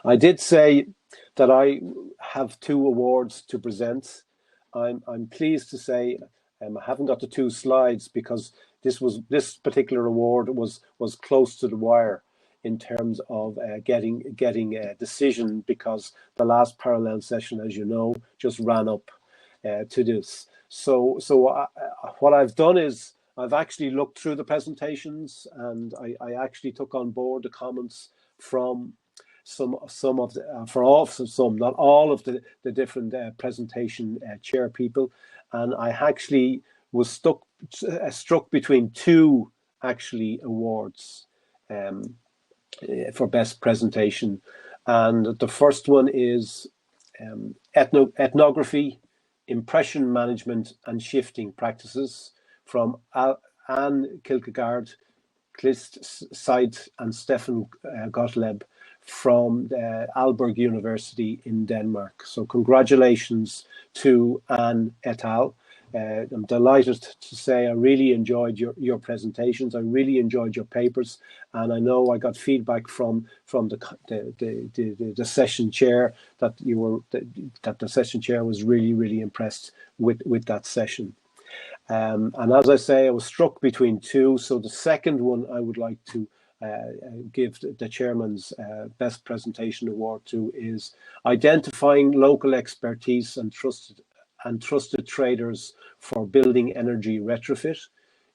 I did say that I have 2 awards to present. I'm pleased to say I haven't got the 2 slides because this particular award was close to the wire in terms of getting a decision, because the last parallel session, as you know, just ran up to this. So what I've done is I've actually looked through the presentations, and I actually took on board the comments from some of the not all of the different presentation chair people, and I actually was struck between 2 actually awards for best presentation. And the first one is ethnography, impression management and shifting practices, from Anne Kierkegaard, Klist Seid and Stefan Gottlieb from Aalborg University in Denmark. So congratulations to Anne et al. I'm delighted to say I really enjoyed your presentations. I really enjoyed your papers, and I know I got feedback from the session chair that the session chair was really impressed with that session. And as I say, I was struck between 2. So the second one I would like to give the chairman's best presentation award to is identifying local expertise and trusted traders for building energy retrofit.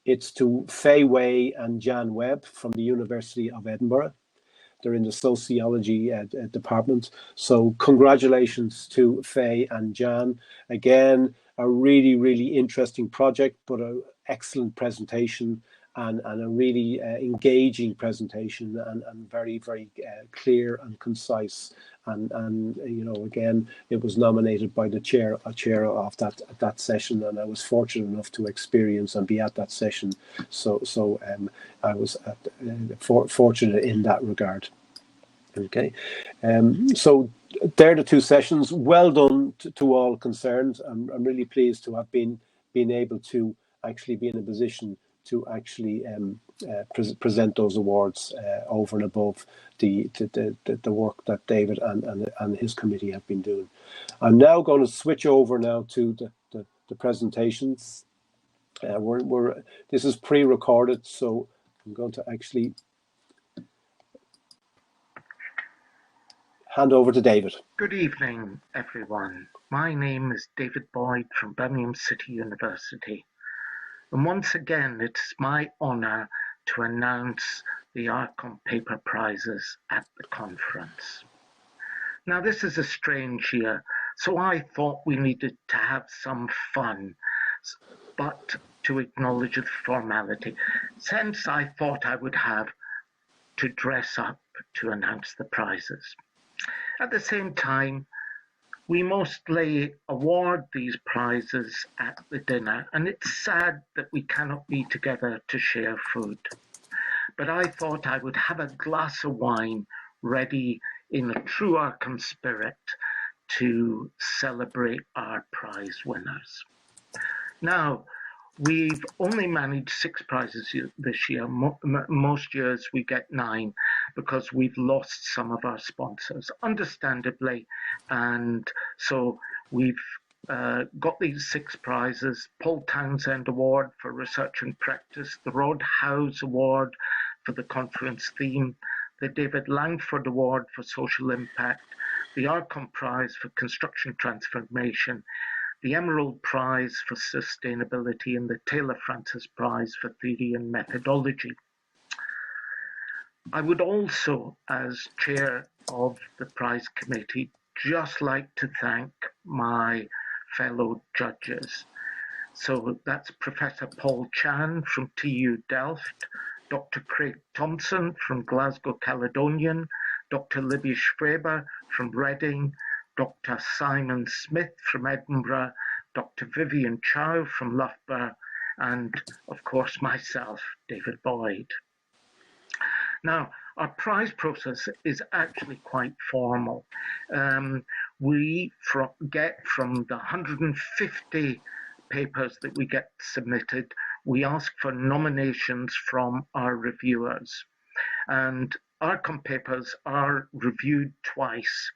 It's to Faye Way and Jan Webb from the University of Edinburgh. They're in the sociology department. So congratulations to Faye and Jan. Again, a really interesting project, but an excellent presentation, and a really engaging presentation, and very clear and concise. And you know, again, it was nominated by the chair of that session, and I was fortunate enough to experience and be at that session. So I was fortunate in that regard. Okay, so they're the 2 sessions. Well done to all concerned. I'm really pleased to have been able to actually be in a position to actually present those awards over and above the work that David and his committee have been doing. I'm now going to switch over now to the presentations. This is pre-recorded, so I'm going to actually hand over to David. Good evening, everyone. My name is David Boyd from Birmingham City University. And once again, it's my honour to announce the ARCOM paper prizes at the conference. Now, this is a strange year, so I thought we needed to have some fun, but to acknowledge the formality, since I thought I would have to dress up to announce the prizes. At the same time, we mostly award these prizes at the dinner, and it's sad that we cannot be together to share food. But I thought I would have a glass of wine ready in a true ARCOM spirit to celebrate our prize winners. Now, we've only managed 6 prizes this year. Most years we get 9 because we've lost some of our sponsors, understandably. And so we've got these 6 prizes: Paul Townsend Award for Research and Practice, the Roadhouse Award for the conference theme, the David Langford Award for Social Impact, the ARCOM Prize for Construction Transformation, the Emerald Prize for Sustainability, and the Taylor Francis Prize for Theory and Methodology. I would also, as chair of the prize committee, just like to thank my fellow judges. So that's Professor Paul Chan from TU Delft, Dr. Craig Thompson from Glasgow Caledonian, Dr. Libby Schreber from Reading, Dr. Simon Smith from Edinburgh, Dr. Vivian Chow from Loughborough, and of course myself, David Boyd. Now, our prize process is actually quite formal. We get from the 150 papers that we get submitted, we ask for nominations from our reviewers. And ARCOM papers are reviewed twice.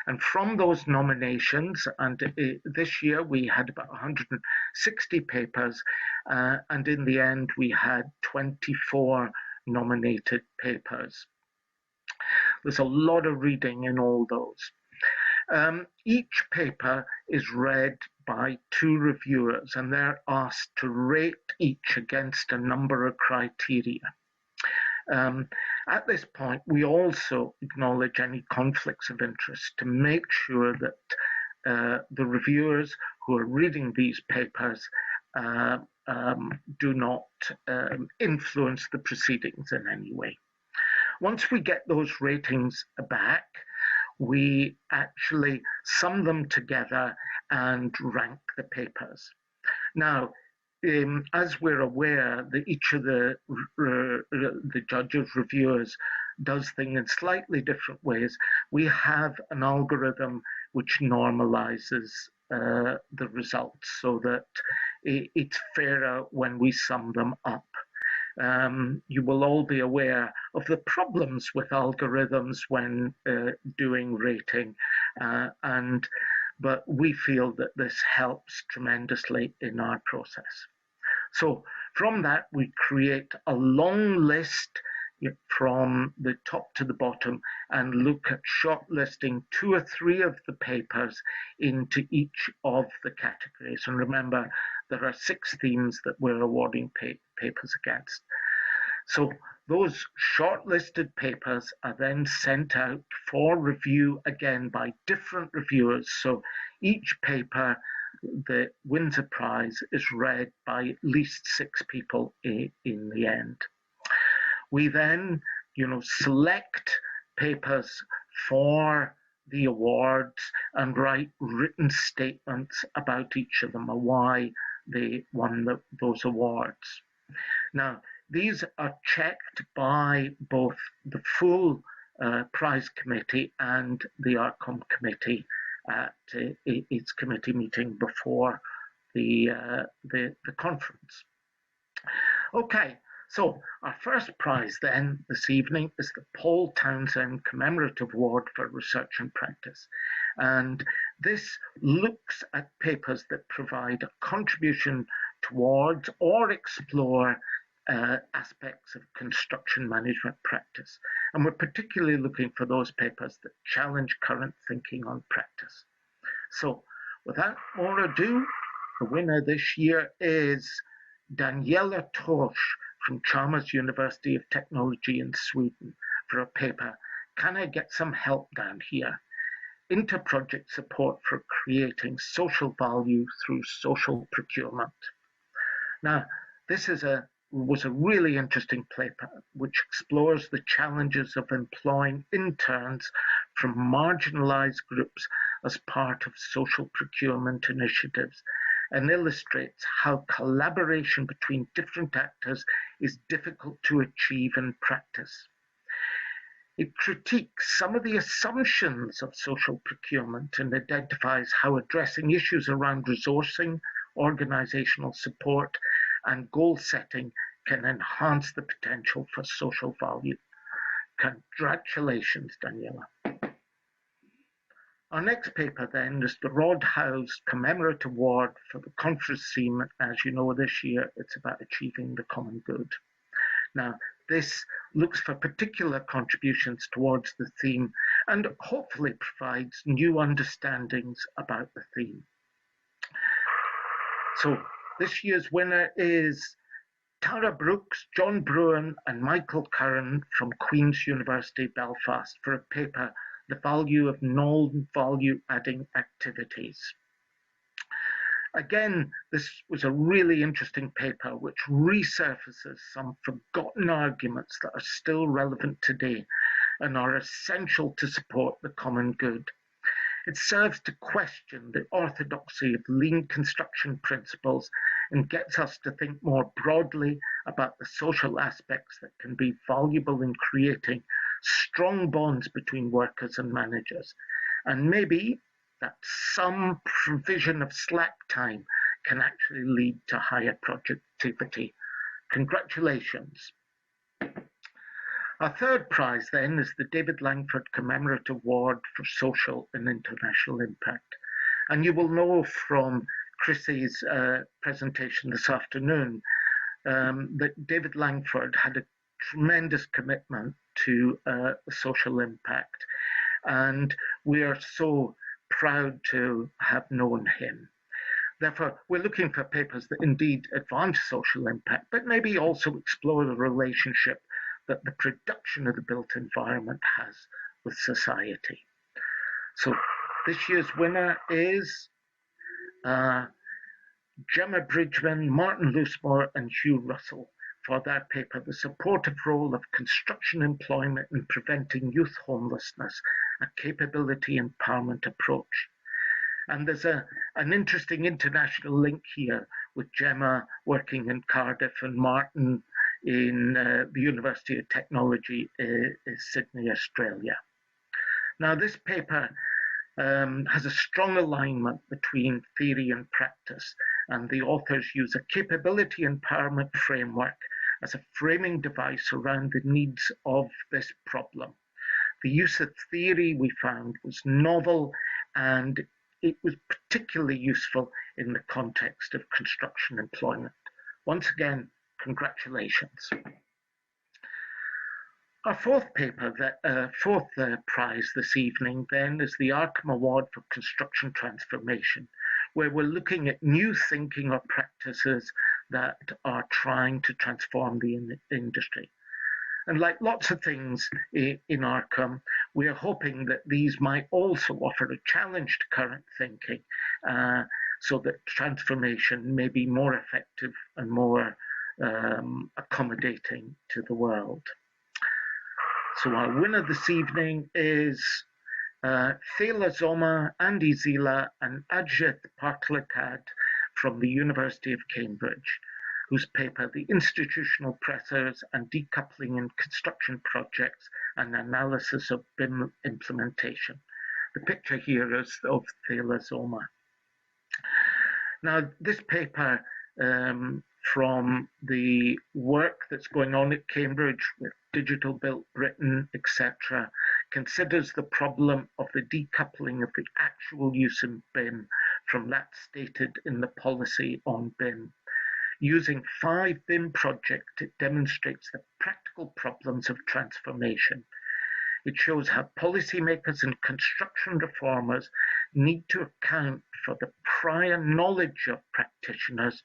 And from those nominations, and this year we had about 160 papers, and in the end we had 24 nominated papers. There's a lot of reading in all those. Each paper is read by 2 reviewers, and they're asked to rate each against a number of criteria. At this point, we also acknowledge any conflicts of interest to make sure that the reviewers who are reading these papers do not influence the proceedings in any way. Once we get those ratings back, we actually sum them together and rank the papers. Now, as we're aware that each of the judges, reviewers, does things in slightly different ways, we have an algorithm which normalizes the results so that it's fairer when we sum them up. You will all be aware of the problems with algorithms when doing rating, but we feel that this helps tremendously in our process. So from that, we create a long list from the top to the bottom and look at shortlisting 2 or 3 of the papers into each of the categories. And remember, there are 6 themes that we're awarding papers against. So those shortlisted papers are then sent out for review again by different reviewers. So each paper that wins a prize is read by at least 6 people in the end. We then, select papers for the awards and write written statements about each of them and why they won those awards. Now, these are checked by both the full prize committee and the ARCOM committee at its committee meeting before the conference. Okay, so our first prize then this evening is the Paul Townsend Commemorative Award for Research and Practice. And this looks at papers that provide a contribution towards or explore aspects of construction management practice. And we're particularly looking for those papers that challenge current thinking on practice. So without more ado, the winner this year is Daniela Tosh from Chalmers University of Technology in Sweden for a paper, Can I Get Some Help Down Here? Inter-project support for creating social value through social procurement. Now, this was a really interesting paper which explores the challenges of employing interns from marginalized groups as part of social procurement initiatives and illustrates how collaboration between different actors is difficult to achieve in practice. It critiques some of the assumptions of social procurement and identifies how addressing issues around resourcing, organizational support, and goal setting can enhance the potential for social value. Congratulations, Daniela. Our next paper then is the Roadhouse Commemorative Award for the conference theme. As you know, this year it's about achieving the common good. Now, this looks for particular contributions towards the theme and hopefully provides new understandings about the theme. So this year's winner is Tara Brooks, John Bruin, and Michael Curran from Queen's University Belfast for a paper, The Value of Non-Value Adding Activities. Again, this was a really interesting paper which resurfaces some forgotten arguments that are still relevant today and are essential to support the common good. It serves to question the orthodoxy of lean construction principles and gets us to think more broadly about the social aspects that can be valuable in creating strong bonds between workers and managers. And maybe that some provision of slack time can actually lead to higher productivity. Congratulations. Our third prize then is the David Langford Commemorative Award for Social and International Impact. And you will know from Chrissy's presentation this afternoon that David Langford had a tremendous commitment to social impact. And we are so proud to have known him. Therefore, we're looking for papers that indeed advance social impact, but maybe also explore the relationship that the production of the built environment has with society. So this year's winner is Gemma Bridgman, Martin Loosemore, and Hugh Russell for their paper, The Supportive Role of Construction Employment in Preventing Youth Homelessness, a Capability Empowerment Approach. And there's an interesting international link here with Gemma working in Cardiff and Martin in the University of Technology in Sydney, Australia. Now, this paper has a strong alignment between theory and practice, and the authors use a capability empowerment framework as a framing device around the needs of this problem. The use of theory, we found, was novel, and it was particularly useful in the context of construction employment. Once again, congratulations. Our fourth prize this evening then is the ARCOM Award for Construction Transformation, where we're looking at new thinking or practices that are trying to transform the industry. And like lots of things in ARCOM, we are hoping that these might also offer a challenge to current thinking so that transformation may be more effective and more accommodating to the world. So our winner this evening is Thela Zoma, Andy Zila, and Ajit Partlakad from the University of Cambridge, whose paper, The Institutional Pressures and Decoupling in Construction Projects, an Analysis of BIM Implementation. The picture here is of Thela Zoma. Now, this paper from the work that's going on at Cambridge with Digital Built Britain, etc., considers the problem of the decoupling of the actual use in BIM from that stated in the policy on BIM. Using 5 BIM projects, it demonstrates the practical problems of transformation. It shows how policymakers and construction reformers need to account for the prior knowledge of practitioners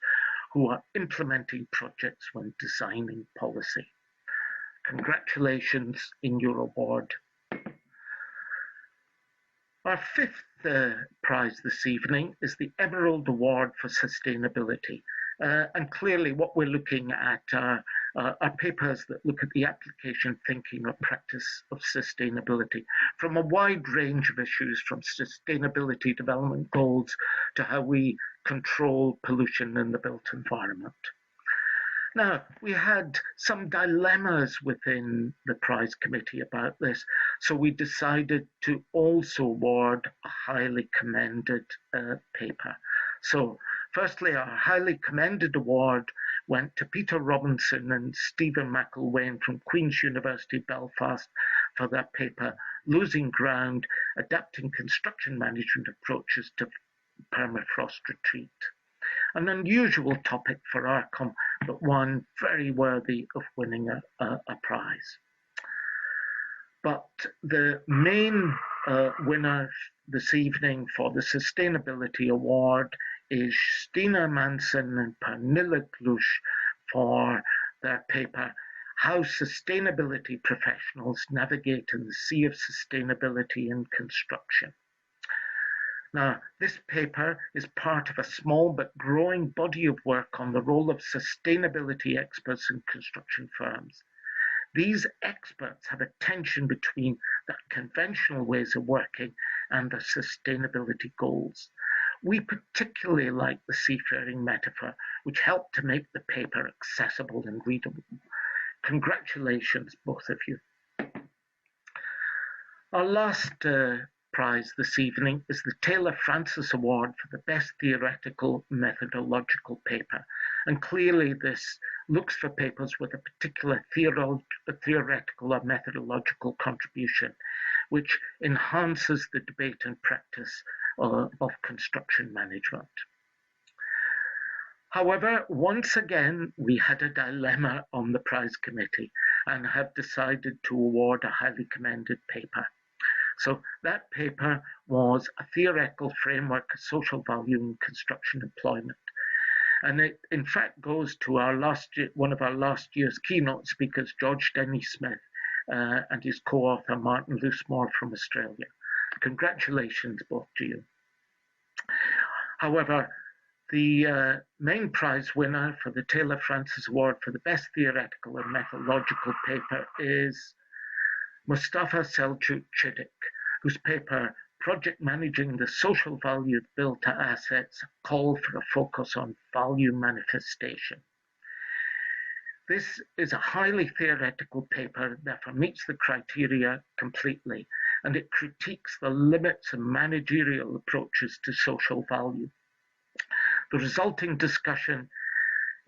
who are implementing projects when designing policy. Congratulations in your award. Our fifth prize this evening is the Emerald Award for Sustainability. And clearly what we're looking at are papers that look at the application, thinking, or practice of sustainability from a wide range of issues, from sustainability development goals to how we control pollution in the built environment. Now, we had some dilemmas within the prize committee about this, so we decided to also award a highly commended paper. So, firstly, our highly commended award went to Peter Robinson and Stephen McElwain from Queen's University Belfast for their paper, Losing Ground, Adapting Construction Management Approaches to Permafrost Retreat. An unusual topic for ARCOM, but one very worthy of winning a prize. But the main winner this evening for the Sustainability Award is Stina Manson and Pernilla Glush for their paper, How Sustainability Professionals Navigate in the Sea of Sustainability in Construction. Now, this paper is part of a small but growing body of work on the role of sustainability experts in construction firms. These experts have a tension between the conventional ways of working and the sustainability goals. We particularly like the seafaring metaphor, which helped to make the paper accessible and readable. Congratulations, both of you. Our last prize this evening is the Taylor Francis Award for the Best Theoretical Methodological Paper. And clearly this looks for papers with a particular theoretical or methodological contribution, which enhances the debate and practice of construction management. However, once again, we had a dilemma on the prize committee and have decided to award a highly commended paper. So that paper was a theoretical framework of social value in construction employment. And it, in fact, goes to one of our last year's keynote speakers, George Denny Smith, and his co-author, Martin Loosemore from Australia. Congratulations, both to you. However, the main prize winner for the Taylor Francis Award for the Best Theoretical and Methodological Paper is Mustafa Selçuk Çelik, whose paper, Project Managing the Social Value of Built Assets, called for a focus on value manifestation. This is a highly theoretical paper, therefore meets the criteria completely, and it critiques the limits of managerial approaches to social value. The resulting discussion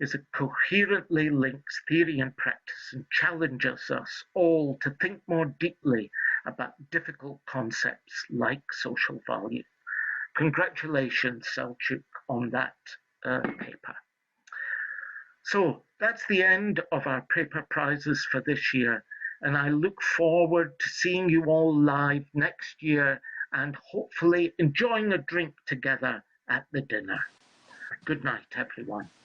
is it coherently links theory and practice and challenges us all to think more deeply about difficult concepts like social value. Congratulations, Selçuk, on that paper. So that's the end of our paper prizes for this year, and I look forward to seeing you all live next year and hopefully enjoying a drink together at the dinner. Good night, everyone.